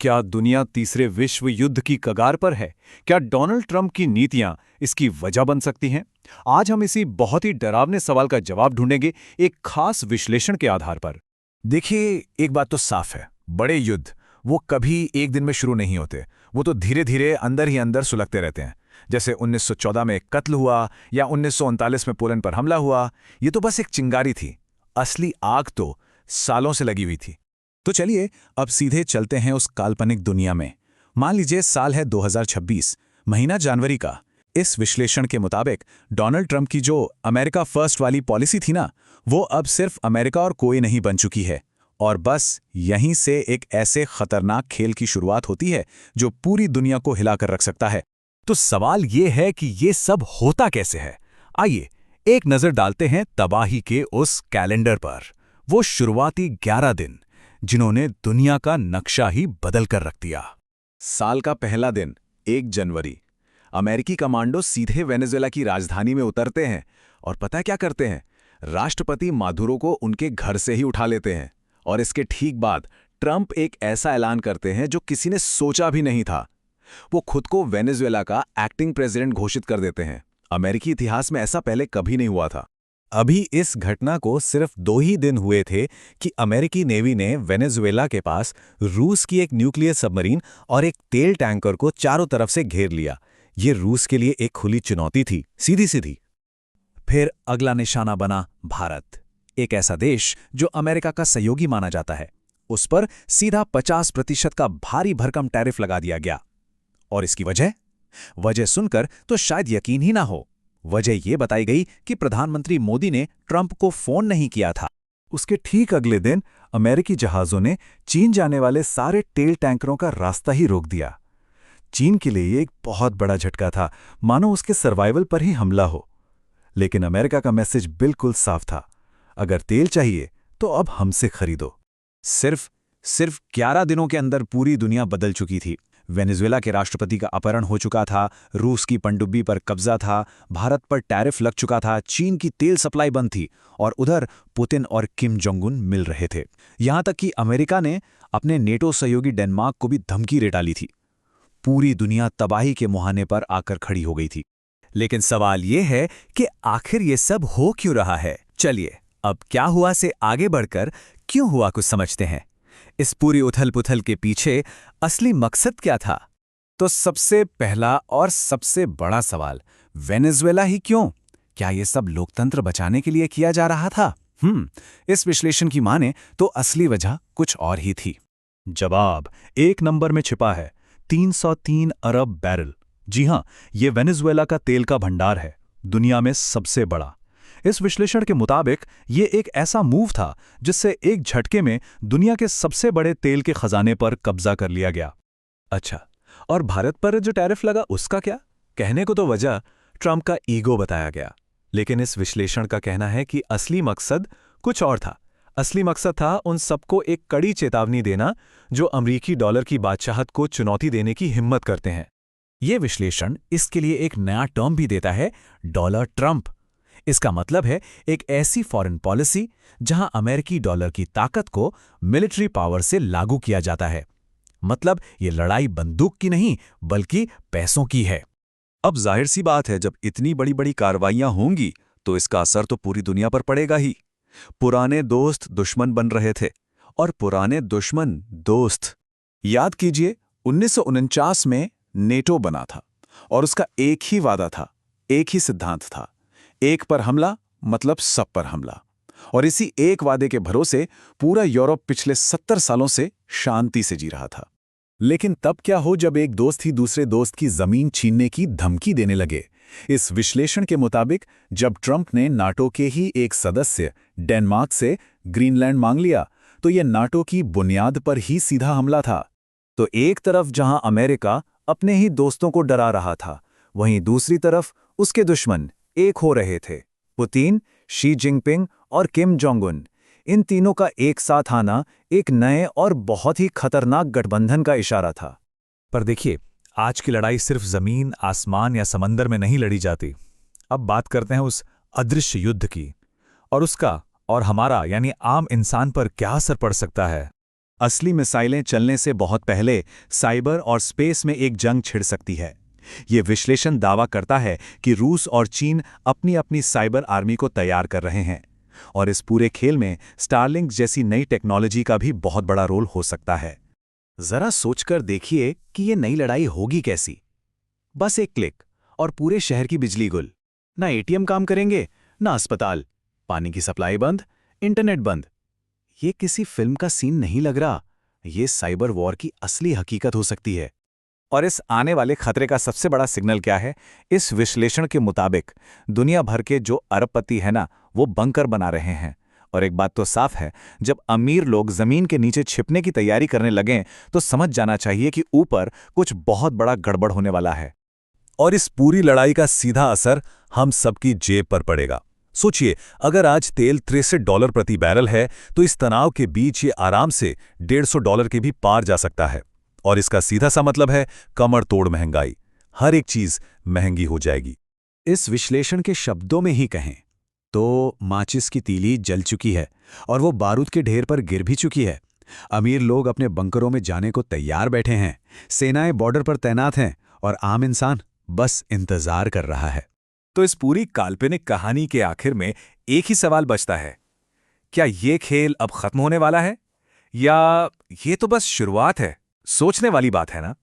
क्या दुनिया तीसरे विश्व युद्ध की कगार पर है? क्या डोनाल्ड ट्रंप की नीतियां इसकी वजह बन सकती हैं? आज हम इसी बहुत ही डरावने सवाल का जवाब ढूंढेंगे, एक खास विश्लेषण के आधार पर। देखिए, एक बात तो साफ है। बड़े युद्ध वो कभी एक दिन में शुरू नहीं होते। वो तो धीरे धीरे अंदर ही अंदर सुलगते रहते हैं। जैसे 1914 में एक कत्ल हुआ या 1939 में पोलैंड पर हमला हुआ। ये तो बस एक चिंगारी थी। असली आग तो सालों से लगी हुई थी। तो चलिए अब सीधे चलते हैं उस काल्पनिक दुनिया में। मान लीजिए साल है 2026, महीना जनवरी का। इस विश्लेषण के मुताबिक डोनाल्ड ट्रंप की जो अमेरिका फर्स्ट वाली पॉलिसी थी ना, वो अब सिर्फ अमेरिका और कोई नहीं बन चुकी है। और बस यहीं से एक ऐसे खतरनाक खेल की शुरुआत होती है जो पूरी दुनिया को हिलाकर रख सकता है। तो सवाल ये है कि ये सब होता कैसे है। आइए एक नजर डालते हैं तबाही के उस कैलेंडर पर। वो शुरुआती 11 दिन जिन्होंने दुनिया का नक्शा ही बदल कर रख दिया। साल का पहला दिन 1 जनवरी। अमेरिकी कमांडो सीधे वेनेजुएला की राजधानी में उतरते हैं और पता है क्या करते हैं? राष्ट्रपति मादुरो को उनके घर से ही उठा लेते हैं। और इसके ठीक बाद ट्रंप एक ऐसा ऐलान करते हैं जो किसी ने सोचा भी नहीं था। वो खुद को वेनेजुएला का एक्टिंग प्रेसिडेंट घोषित कर देते हैं। अमेरिकी इतिहास में ऐसा पहले कभी नहीं हुआ था। अभी इस घटना को सिर्फ 2 ही दिन हुए थे कि अमेरिकी नेवी ने वेनेजुएला के पास रूस की एक न्यूक्लियर सबमरीन और एक तेल टैंकर को चारों तरफ से घेर लिया। ये रूस के लिए एक खुली चुनौती थी, सीधी सीधी। फिर अगला निशाना बना भारत, एक ऐसा देश जो अमेरिका का सहयोगी माना जाता है। उस पर सीधा 50% का भारी भरकम टैरिफ लगा दिया गया। और इसकी वजह सुनकर तो शायद यकीन ही ना हो। वजह यह बताई गई कि प्रधानमंत्री मोदी ने ट्रंप को फोन नहीं किया था। उसके ठीक अगले दिन अमेरिकी जहाजों ने चीन जाने वाले सारे तेल टैंकरों का रास्ता ही रोक दिया। चीन के लिए एक बहुत बड़ा झटका था, मानो उसके सर्वाइवल पर ही हमला हो। लेकिन अमेरिका का मैसेज बिल्कुल साफ था, अगर तेल चाहिए तो अब हमसे खरीदो। सिर्फ 11 दिनों के अंदर पूरी दुनिया बदल चुकी थी। वेनेजुएला के राष्ट्रपति का अपहरण हो चुका था, रूस की पनडुब्बी पर कब्जा था, भारत पर टैरिफ लग चुका था, चीन की तेल सप्लाई बंद थी और उधर पुतिन और किम जोंग उन मिल रहे थे। यहां तक कि अमेरिका ने अपने नेटो सहयोगी डेनमार्क को भी धमकी दे डाली थी। पूरी दुनिया तबाही के मुहाने पर आकर खड़ी हो गई थी। लेकिन सवाल यह है कि आखिर ये सब हो क्यों रहा है। चलिए अब क्या हुआ से आगे बढ़कर क्यों हुआ कुछ समझते हैं। इस पूरी उथल-पुथल के पीछे असली मकसद क्या था? तो सबसे पहला और सबसे बड़ा सवाल, वेनेजुएला ही क्यों? क्या ये सब लोकतंत्र बचाने के लिए किया जा रहा था? इस विश्लेषण की माने तो असली वजह कुछ और ही थी। जवाब एक नंबर में छिपा है, 303 अरब बैरल। जी हां, ये वेनेजुएला का तेल का भंडार है, दुनिया में सबसे बड़ा। इस विश्लेषण के मुताबिक ये एक ऐसा मूव था जिससे एक झटके में दुनिया के सबसे बड़े तेल के खजाने पर कब्जा कर लिया गया। अच्छा, और भारत पर जो टैरिफ लगा उसका क्या? कहने को तो वजह ट्रंप का ईगो बताया गया, लेकिन इस विश्लेषण का कहना है कि असली मकसद कुछ और था। असली मकसद था उन सबको एक कड़ी चेतावनी देना जो अमरीकी डॉलर की बादशाहत को चुनौती देने की हिम्मत करते हैं। ये विश्लेषण इसके लिए एक नया टर्म भी देता है, डॉलर ट्रंप। इसका मतलब है एक ऐसी फॉरेन पॉलिसी जहां अमेरिकी डॉलर की ताकत को मिलिट्री पावर से लागू किया जाता है। मतलब ये लड़ाई बंदूक की नहीं बल्कि पैसों की है। अब जाहिर सी बात है, जब इतनी बड़ी बड़ी कार्रवाइयां होंगी तो इसका असर तो पूरी दुनिया पर पड़ेगा ही। पुराने दोस्त दुश्मन बन रहे थे और पुराने दुश्मन दोस्त। याद कीजिए 1949 में नेटो बना था और उसका एक ही वादा था, एक ही सिद्धांत था, एक पर हमला मतलब सब पर हमला। और इसी एक वादे के भरोसे पूरा यूरोप पिछले 70 सालों से शांति से जी रहा था। लेकिन तब क्या हो जब एक दोस्त ही दूसरे दोस्त की जमीन छीनने की धमकी देने लगे। इस विश्लेषण के मुताबिक जब ट्रंप ने नाटो के ही एक सदस्य डेनमार्क से ग्रीनलैंड मांग लिया तो यह नाटो की बुनियाद पर ही सीधा हमला था। तो एक तरफ जहां अमेरिका अपने ही दोस्तों को डरा रहा था, वहीं दूसरी तरफ उसके दुश्मन एक हो रहे थे। पुतिन, शी जिनपिंग और किम जोंग उन। इन तीनों का एक साथ आना एक नए और बहुत ही खतरनाक गठबंधन का इशारा था। पर देखिए, आज की लड़ाई सिर्फ जमीन, आसमान या समंदर में नहीं लड़ी जाती। अब बात करते हैं उस अदृश्य युद्ध की, और उसका और हमारा यानी आम इंसान पर क्या असर पड़ सकता है। असली मिसाइलें चलने से बहुत पहले साइबर और स्पेस में एक जंग छिड़ सकती है। ये विश्लेषण दावा करता है कि रूस और चीन अपनी अपनी साइबर आर्मी को तैयार कर रहे हैं, और इस पूरे खेल में स्टारलिंक जैसी नई टेक्नोलॉजी का भी बहुत बड़ा रोल हो सकता है। जरा सोचकर देखिए कि ये नई लड़ाई होगी कैसी। बस एक क्लिक और पूरे शहर की बिजली गुल। ना एटीएम काम करेंगे, ना अस्पताल, पानी की सप्लाई बंद, इंटरनेट बंद। ये किसी फिल्म का सीन नहीं लग रहा, ये साइबर वॉर की असली हकीकत हो सकती है। और इस आने वाले खतरे का सबसे बड़ा सिग्नल क्या है? इस विश्लेषण के मुताबिक दुनिया भर के जो अरबपति हैं ना, वो बंकर बना रहे हैं। और एक बात तो साफ है, जब अमीर लोग जमीन के नीचे छिपने की तैयारी करने लगें तो समझ जाना चाहिए कि ऊपर कुछ बहुत बड़ा गड़बड़ होने वाला है। और इस पूरी लड़ाई का सीधा असर हम सबकी जेब पर पड़ेगा। सोचिए, अगर आज तेल $63 प्रति बैरल है तो इस तनाव के बीच ये आराम से $150 के भी पार जा सकता है। और इसका सीधा सा मतलब है कमर तोड़ महंगाई। हर एक चीज महंगी हो जाएगी। इस विश्लेषण के शब्दों में ही कहें तो माचिस की तीली जल चुकी है और वो बारूद के ढेर पर गिर भी चुकी है। अमीर लोग अपने बंकरों में जाने को तैयार बैठे हैं, सेनाएं बॉर्डर पर तैनात हैं और आम इंसान बस इंतजार कर रहा है। तो इस पूरी काल्पनिक कहानी के आखिर में एक ही सवाल बचता है, क्या ये खेल अब खत्म होने वाला है, या ये तो बस शुरुआत है? सोचने वाली बात है ना।